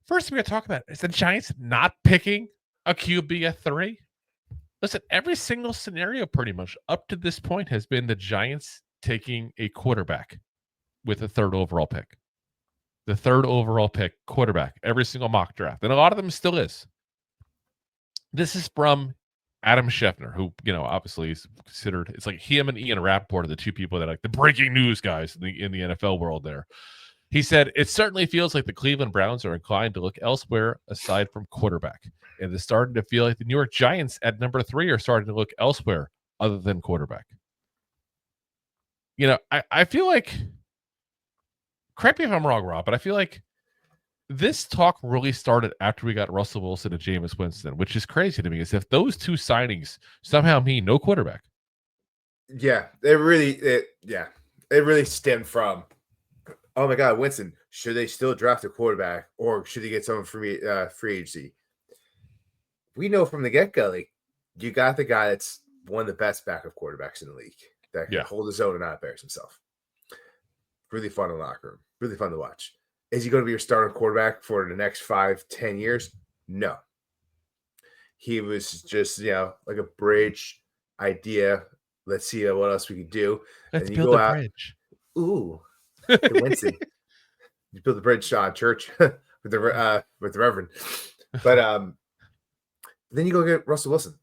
First thing we got to talk about is the Giants not picking a QB at 3. Listen, every single scenario pretty much up to this point has been the Giants taking a quarterback with the 3rd overall pick. The 3rd overall pick, quarterback, every single mock draft. And a lot of them still is. This is from Adam Schefter, who, obviously is considered, it's like him and Ian Rappaport are the two people that are like the breaking news guys in the NFL world there. He said, it certainly feels like the Cleveland Browns are inclined to look elsewhere aside from quarterback. And it's starting to feel like the New York Giants at number 3 are starting to look elsewhere other than quarterback. I feel like, correct me if I'm wrong, Rob, but I feel like this talk really started after we got Russell Wilson and Jameis Winston, which is crazy to me, as if those two signings somehow mean no quarterback. Yeah, it really stemmed from, oh my God, Winston, should they still draft a quarterback or should they get someone free agency? We know from the get-go, like, you got the guy that's one of the best backup quarterbacks in the league that can hold his own and not embarrass himself. Really fun in the locker room. Really fun to watch. Is he going to be your starting quarterback for the next 5-10 years? No. He was just, like a bridge idea. Let's see what else we can do. Let's build a bridge. Ooh, the Winston. You build the bridge on church with the Reverend. But then you go get Russell Wilson,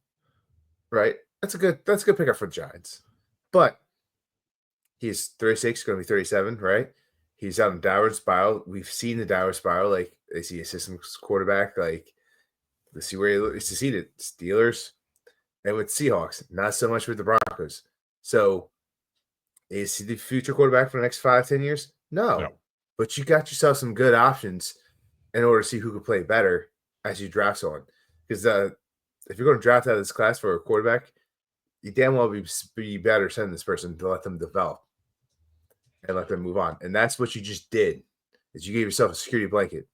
right? That's a good pickup for the Giants. But he's 36, going to be 37, right? He's out in downward spiral. We've seen the downward spiral. Like, is he a systems quarterback? Like, let's see where he succeeded. Steelers and with Seahawks, not so much with the Broncos. So, is he the future quarterback for the next 5-10 years? No. But you got yourself some good options in order to see who could play better as you draft someone. Because if you're going to draft out of this class for a quarterback, you damn well be better sending this person to let them develop and let them move on. And that's what you just did, is you gave yourself a security blanket.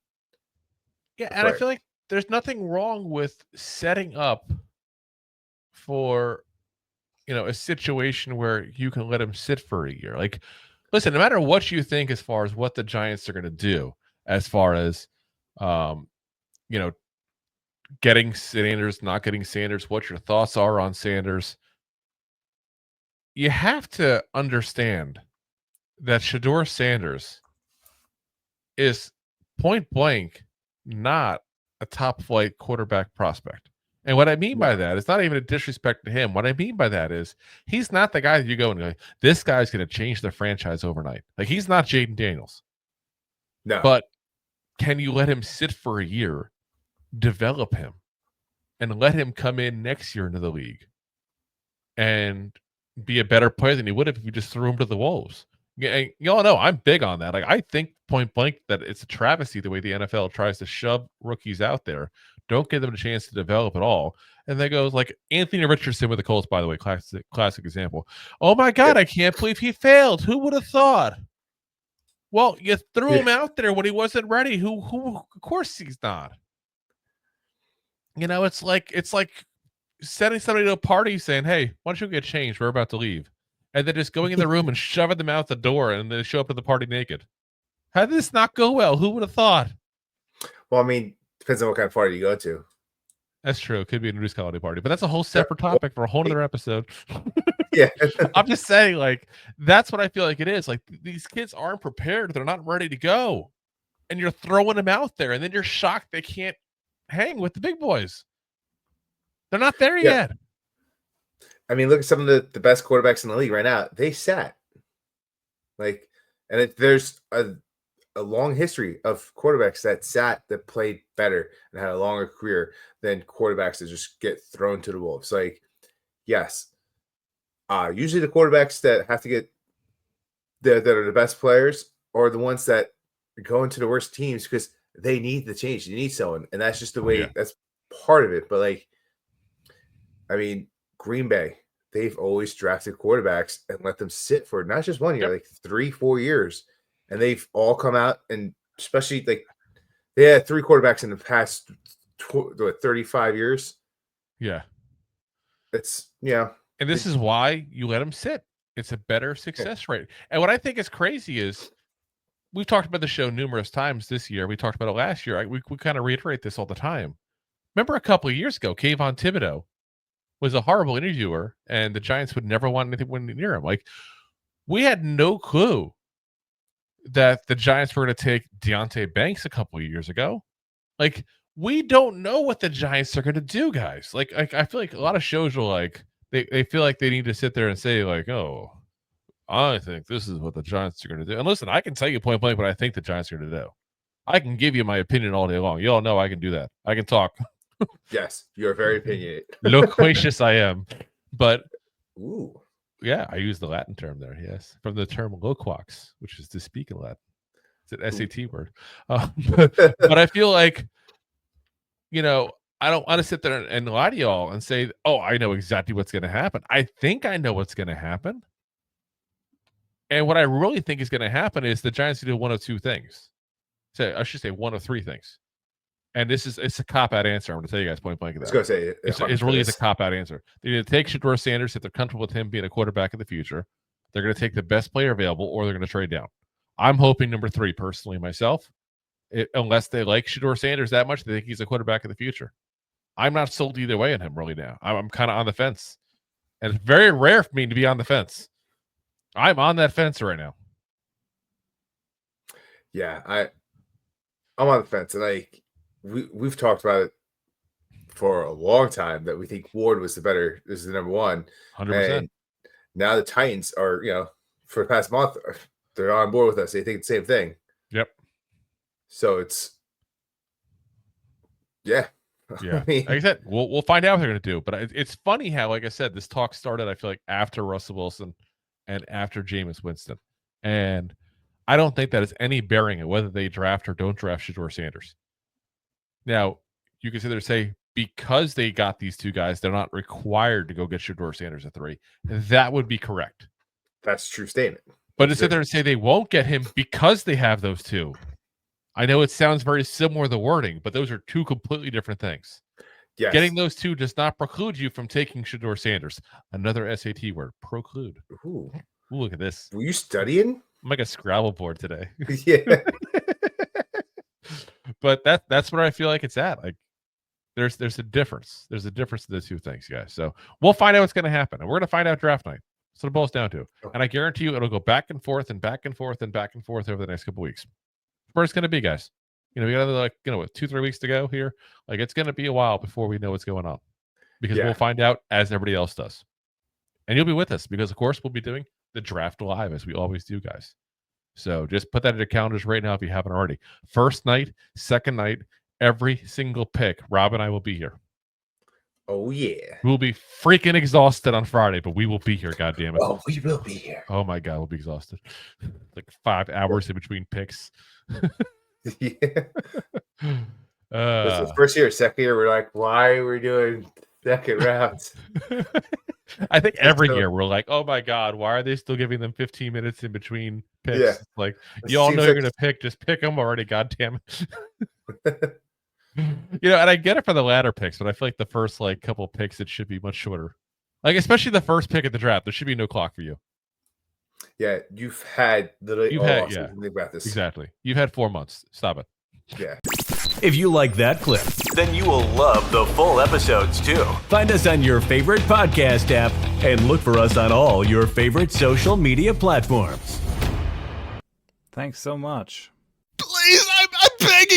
Yeah, and I feel like there's nothing wrong with setting up for, a situation where you can let him sit for a year. Like, listen, no matter what you think as far as what the Giants are going to do, as far as, getting Sanders, not getting Sanders, what your thoughts are on Sanders, you have to understand that Shedeur Sanders is point blank not a top flight quarterback prospect. And what I mean by that is not even a disrespect to him. What I mean by that is he's not the guy that you go and go, this guy's going to change the franchise overnight. Like, he's not Jaden Daniels. No. But can you let him sit for a year, develop him, and let him come in next year into the league and be a better player than he would have if you just threw him to the wolves? You all know I'm big on that. Like, I think point blank that it's a travesty the way the NFL tries to shove rookies out there, don't give them a chance to develop at all. And then goes like Anthony Richardson with the Colts, by the way, classic example. Oh my God, I can't believe he failed. Who would have thought? Well, you threw him out there when he wasn't ready. Who of course he's not. It's like sending somebody to a party saying, hey, why don't you get changed? We're about to leave. And then just going in the room and shoving them out the door, and they show up at the party naked. How did this not go well? Who would have thought? Well, I mean, depends on what kind of party you go to. That's true. It could be a reduced holiday party, but that's a whole separate topic for a whole other episode. Yeah. I'm just saying, like, that's what I feel like it is. Like, these kids aren't prepared. They're not ready to go. And you're throwing them out there, and then you're shocked they can't hang with the big boys. They're not there yet. I mean, look at some of the best quarterbacks in the league right now. They sat. Like, and there's a long history of quarterbacks that sat, that played better and had a longer career than quarterbacks that just get thrown to the wolves. Like, yes, usually the quarterbacks that have to get that are the best players are the ones that go into the worst teams because they need the change. You need someone, and that's just the way. That's part of it. But like, I mean, Green Bay, they've always drafted quarterbacks and let them sit for not just 1 year, like 3-4 years. And they've all come out, and especially like they had 3 quarterbacks in the past 35 years. Yeah. It's, And this is why you let them sit. It's a better success rate. And what I think is crazy is we've talked about the show numerous times this year. We talked about it last year. We kind of reiterate this all the time. Remember a couple of years ago, Kayvon Thibodeau was a horrible interviewer, and the Giants would never want anything near him. Like, we had no clue that the Giants were going to take Deonte Banks a couple of years ago. Like, we don't know what the Giants are going to do, guys. Like I feel like a lot of shows are like, they feel like they need to sit there and say, like, oh, I think this is what the Giants are going to do. And listen, I can tell you point blank what I think the Giants are going to do. I can give you my opinion all day long. You all know I can do that. I can talk. Yes, you're very opinionated. Loquacious I am. But, ooh, yeah, I use the Latin term there, yes. From the term loquax, which is to speak in Latin. It's an SAT word. But I feel like, you know, I don't want to sit there and lie to y'all and say, oh, I know exactly what's going to happen. I think I know what's going to happen. And what I really think is going to happen is the Giants do one of two things. So I should say one of three things. And it's a cop-out answer. I'm going to tell you guys point blank. I was going to say it really is a cop-out answer. They're going to take Shedeur Sanders if they're comfortable with him being a quarterback in the future. They're going to take the best player available, or they're going to trade down. I'm hoping number 3 personally myself. Unless they like Shedeur Sanders that much, they think he's a quarterback of the future. I'm not sold either way on him really now. I'm kind of on the fence. And it's very rare for me to be on the fence. I'm on that fence right now. Yeah, I'm on the fence. And we've talked about it for a long time that we think Ward was the number one. 100%. And now the Titans are, for the past month, they're on board with us. They think the same thing. Yep. So it's, yeah. Yeah. Like I said, we'll find out what they're going to do. But it's funny how, like I said, this talk started, I feel like, after Russell Wilson and after Jameis Winston. And I don't think that has any bearing on whether they draft or don't draft Shedeur Sanders. Now, you can sit there and say, because they got these two guys, they're not required to go get Shedeur Sanders at 3. That would be correct. That's a true statement. But to sit there and say they won't get him because they have those two, I know it sounds very similar, the wording, but those are two completely different things. Yes. Getting those two does not preclude you from taking Shedeur Sanders. Another SAT word, preclude. Ooh, look at this. Were you studying? I'm like a Scrabble board today. Yeah. But that's what I feel like it's at. Like, there's a difference. There's a difference in the two things, guys. So we'll find out what's going to happen. And we're going to find out draft night. That's what it boils down to. And I guarantee you it'll go back and forth and back and forth and back and forth over the next couple weeks. Where it's going to be, guys. We got another 2-3 weeks to go here. Like, it's going to be a while before we know what's going on, because we'll find out as everybody else does. And you'll be with us because, of course, we'll be doing the draft live as we always do, guys. So just put that in your calendars right now if you haven't already. First night, second night, every single pick, Rob and I will be here. Oh, yeah. We'll be freaking exhausted on Friday, but we will be here, goddammit. Oh, we will be here. Oh, my God, we'll be exhausted. Like 5 hours in between picks. Yeah. The first year, second year, we're like, why are we doing second rounds? I think every year we're like, oh my God, why are they still giving them 15 minutes in between picks? Yeah. Like, you all know you're going to pick, just pick them already, goddamn it. And I get it for the latter picks, but I feel like the first couple picks, it should be much shorter. Like, especially the first pick at the draft, there should be no clock for you. Yeah, you've had literally all season to think about this. Exactly. You've had 4 months. Stop it. Yeah. If you like that clip, then you will love the full episodes too. Find us on your favorite podcast app and look for us on all your favorite social media platforms. Thanks so much. Please, I'm begging